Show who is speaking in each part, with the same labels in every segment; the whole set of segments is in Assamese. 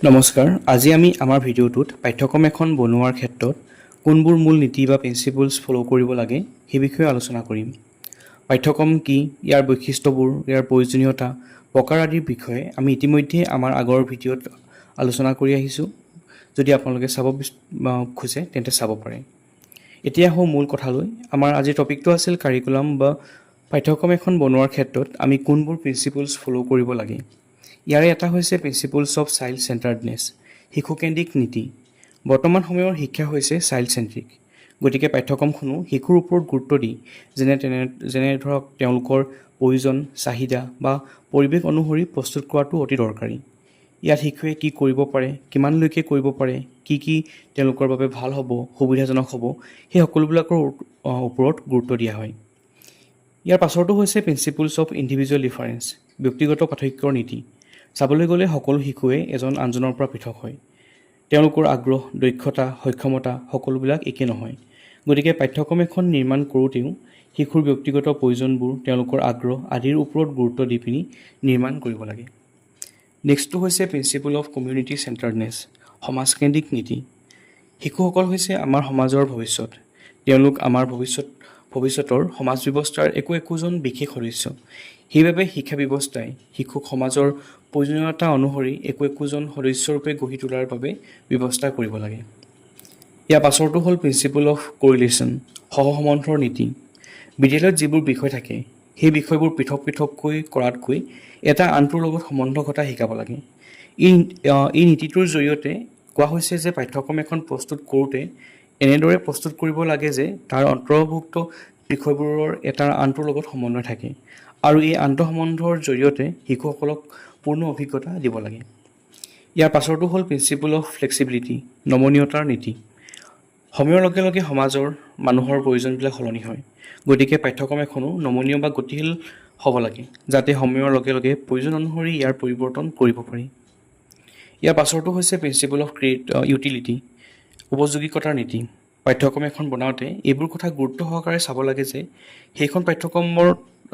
Speaker 1: নমস্কাৰ, আজি আমি আমাৰ ভিডিঅ'টোত পাঠ্যক্ৰম এখন বনোৱাৰ ক্ষেত্ৰত কোনবোৰ মূল নীতি বা প্ৰিন্সিপলছ ফ'ল' কৰিব লাগে সেই বিষয়ে আলোচনা কৰিম। পাঠ্যক্ৰম কি, ইয়াৰ বৈশিষ্ট্যবোৰ, ইয়াৰ প্ৰয়োজনীয়তা, প্ৰকাৰ আদিৰ বিষয়ে আমি ইতিমধ্যে আমাৰ আগৰ ভিডিঅ'ত আলোচনা কৰি আহিছোঁ। যদি আপোনালোকে চাব খোজে তেন্তে চাব পাৰে। এতিয়া আহোঁ মূল কথালৈ। আমাৰ আজিৰ টপিকটো আছিল কাৰিকুলাম বা পাঠ্যক্ৰম এখন বনোৱাৰ ক্ষেত্ৰত আমি কোনবোৰ প্ৰিন্সিপলছ ফ'ল' কৰিব লাগে। ইয়াৰে এটা হৈছে প্ৰিন্সিপলছ অফ চাইল্ড চেণ্টাৰ্ডনেছ, শিশুকেন্দ্ৰিক নীতি। বৰ্তমান সময়ৰ শিক্ষা হৈছে চাইল্ড চেণ্ট্ৰিক। গতিকে পাঠ্যক্ৰমখনো শিশুৰ ওপৰত গুৰুত্ব দি যেনে ধৰক তেওঁলোকৰ প্ৰয়োজন, চাহিদা বা পৰিৱেশ অনুসৰি প্ৰস্তুত কৰাটো অতি দৰকাৰী। ইয়াত শিশুৱে কি কৰিব পাৰে, কিমানলৈকে কৰিব পাৰে, কি তেওঁলোকৰ বাবে ভাল হ'ব, সুবিধাজনক হ'ব, সেই সকলোবিলাকৰ ওপৰত গুৰুত্ব দিয়া হয়। ইয়াৰ পাছৰটো হৈছে প্ৰিন্সিপলছ অফ ইণ্ডিভিজুৱেল ডিফাৰেঞ্চ, ব্যক্তিগত পাৰ্থক্যৰ নীতি। চাবলৈ গ'লে সকলো শিশুৱে এজন আনজনৰ পৰা পৃথক হয়। তেওঁলোকৰ আগ্ৰহ, দক্ষতা, সক্ষমতা সকলোবিলাক একে নহয়। গতিকে পাঠ্যক্ৰম এখন নিৰ্মাণ কৰোঁতেও শিশুৰ ব্যক্তিগত প্ৰয়োজনবোৰ, তেওঁলোকৰ আগ্ৰহ আদিৰ ওপৰত গুৰুত্ব দি পিনি নিৰ্মাণ কৰিব লাগে। নেক্সটটো হৈছে প্ৰিন্সিপল অফ কমিউনিটি চেণ্টাৰ্ডনেছ, সমাজকেন্দ্ৰিক নীতি। শিশুসকল হৈছে আমাৰ সমাজৰ ভৱিষ্যত। তেওঁলোক আমাৰ ভৱিষ্যতৰ সমাজ ব্যৱস্থাৰ একোজন বিশেষ সদস্য। সেইবাবে শিক্ষা ব্যৱস্থাই শিশুক সমাজৰ প্ৰয়োজনীয়তা অনুসৰি একোজন সদস্যৰূপে গঢ়ি তোলাৰ বাবে ব্যৱস্থা কৰিব লাগে। ইয়াৰ পাছৰটো হ'ল প্ৰিন্সিপল অফ কৰিলেশ্যন, সহসম্বন্ধৰ নীতি। বিদ্যালয়ত যিবোৰ বিষয় থাকে সেই বিষয়বোৰ পৃথককৈ কৰাতকৈ এটা আনটোৰ লগত সম্বন্ধ ঘটাই শিকাব লাগে। এই নীতিটোৰ জৰিয়তে কোৱা হৈছে যে পাঠ্যক্ৰম এখন প্ৰস্তুত কৰোঁতে এনেদৰে প্ৰস্তুত কৰিব লাগে যে তাৰ অন্তৰ্ভুক্ত বিষয়বোৰৰ এটা আনটোৰ লগত সমন্বয় থাকে আৰু এই আন্তঃসম্বন্ধৰ জৰিয়তে শিশুসকলক পূৰ্ণ অভিজ্ঞতা দিব লাগে। ইয়াৰ পাছৰটো হ'ল প্ৰিন্সিপল অফ ফ্লেক্সিবিলিটি, নমনীয়তাৰ নীতি। সময়ৰ লগে লগে সমাজৰ মানুহৰ প্ৰয়োজনবিলাক সলনি হয়। গতিকে পাঠ্যক্ৰম এখনো নমনীয় বা গতিশীল হ'ব লাগে, যাতে সময়ৰ লগে লগে প্ৰয়োজন অনুসৰি ইয়াৰ পৰিৱৰ্তন কৰিব পাৰি। ইয়াৰ পাছৰটো হৈছে প্ৰিন্সিপল অফ ইউটিলিটি, উপযোগিতাৰ নীতি। পাঠ্যক্ৰম এখন বনাওঁতে এইবোৰ কথা গুৰুত্ব সহকাৰে চাব লাগে যে সেইখন পাঠ্যক্ৰমৰ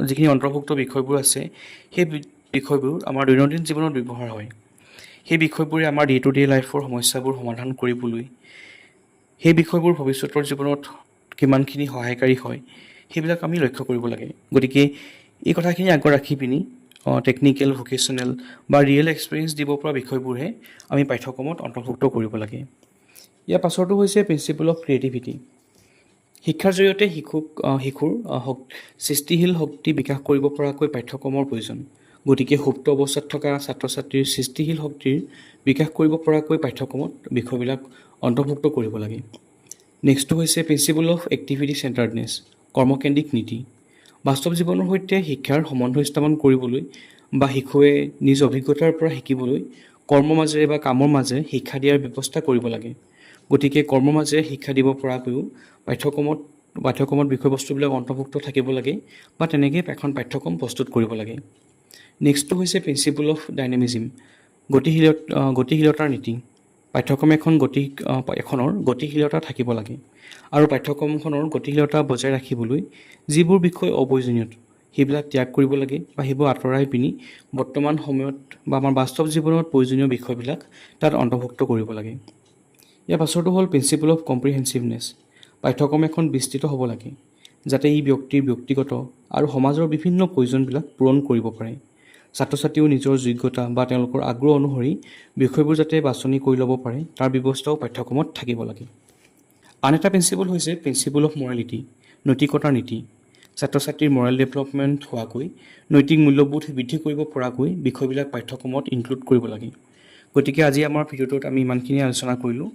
Speaker 1: যিখিনি অন্তৰ্ভুক্ত বিষয়বোৰ আছে সেই বিষয়বোৰ আমাৰ দৈনন্দিন জীৱনত ব্যৱহাৰ হয়। সেই বিষয়বোৰে আমাৰ ডে টু ডে লাইফৰ সমস্যাবোৰ সমাধান কৰিবলৈ, সেই বিষয়বোৰ ভৱিষ্যতৰ জীৱনত কিমানখিনি সহায়কাৰী হয় সেইবিলাক আমি লক্ষ্য কৰিব লাগে। গতিকে এই কথাখিনি আগত ৰাখি পিনি টেকনিকেল, ভকেশ্যনেল বা ৰিয়েল এক্সপিৰিয়েঞ্চ দিব পৰা বিষয়বোৰহে আমি পাঠ্যক্ৰমত অন্তৰ্ভুক্ত কৰিব লাগে। ইয়াৰ পাছৰটো হৈছে প্ৰিন্সিপল অফ ক্ৰিয়েটিভিটি। শিক্ষাৰ জৰিয়তে শিশুৰ সৃষ্টিশীল শক্তি বিকাশ কৰিব পৰাকৈ পাঠ্যক্ৰমৰ প্ৰয়োজন। গতিকে সুপ্ত অৱস্থাত থকা ছাত্ৰ ছাত্ৰীৰ সৃষ্টিশীল শক্তিৰ বিকাশ কৰিব পৰাকৈ পাঠ্যক্ৰমত বিষয়বিলাক অন্তৰ্ভুক্ত কৰিব লাগে। নেক্সটটো হৈছে প্ৰিন্সিপল অফ এক্টিভিটি চেণ্টাৰ্ডনেছ, কৰ্মকেন্দ্ৰিক নীতি। বাস্তৱ জীৱনৰ সৈতে শিক্ষাৰ সম্বন্ধ স্থাপন কৰিবলৈ বা শিশুৱে নিজ অভিজ্ঞতাৰ পৰা শিকিবলৈ কৰ্মৰ মাজেৰে বা কামৰ মাজেৰে শিক্ষা দিয়াৰ ব্যৱস্থা কৰিব লাগে। গতিকে কৰ্মৰ মাজেৰে শিক্ষা দিব পৰাকৈও পাঠ্যক্ৰমত বিষয়বস্তুবিলাক অন্তৰ্ভুক্ত থাকিব লাগে বা তেনেকৈ এখন পাঠ্যক্ৰম প্ৰস্তুত কৰিব লাগে। নেক্সটটো হৈছে প্ৰিন্সিপল অফ ডাইনামিজিম, গতিশীলতাৰ নীতি। পাঠ্যক্ৰম এখনৰ গতিশীলতা থাকিব লাগে আৰু পাঠ্যক্ৰমখনৰ গতিশীলতা বজাই ৰাখিবলৈ যিবোৰ বিষয় অপ্ৰয়োজনীয় সেইবিলাক ত্যাগ কৰিব লাগে বা সেইবোৰ আঁতৰাই পিনি বৰ্তমান সময়ত বা আমাৰ বাস্তৱ জীৱনত প্ৰয়োজনীয় বিষয়বিলাক তাত অন্তৰ্ভুক্ত কৰিব লাগে। ইয়াৰ পাছৰটো হ'ল প্ৰিন্সিপল অফ কম্প্ৰিহেনচিভনেছ। পাঠ্যক্ৰম এখন বিস্তৃত হ'ব লাগে যাতে ই ব্যক্তিৰ ব্যক্তিগত আৰু সমাজৰ বিভিন্ন প্ৰয়োজনবিলাক পূৰণ কৰিব পাৰে। ছাত্ৰ ছাত্ৰীও নিজৰ যোগ্যতা বা তেওঁলোকৰ আগ্ৰহ অনুসৰি বিষয়বোৰ যাতে বাছনি কৰি ল'ব পাৰে তাৰ ব্যৱস্থাও পাঠ্যক্ৰমত থাকিব লাগে। আন এটা প্ৰিন্সিপল হৈছে প্ৰিন্সিপল অফ মৰেলিটি, নৈতিকতাৰ নীতি। ছাত্ৰ ছাত্ৰীৰ মৰেল ডেভেলপমেণ্ট হোৱাকৈ, নৈতিক মূল্যবোধ বৃদ্ধি কৰিব পৰাকৈ বিষয়বিলাক পাঠ্যক্ৰমত ইনক্লুড কৰিব লাগে। গতিকে আজি আমাৰ ভিডিঅ'টোত আমি ইমানখিনি আলোচনা কৰিলোঁ।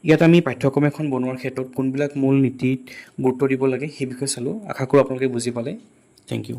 Speaker 1: ইয়াত আমি পাঠ্যক্ৰম এখন বনোৱাৰ ক্ষেত্ৰত কোনবিলাক মূল নীতিত গুৰুত্ব দিব লাগে সেই বিষয়ে চালোঁ। আশা কৰোঁ আপোনালোকে বুজি পালে। Thank U.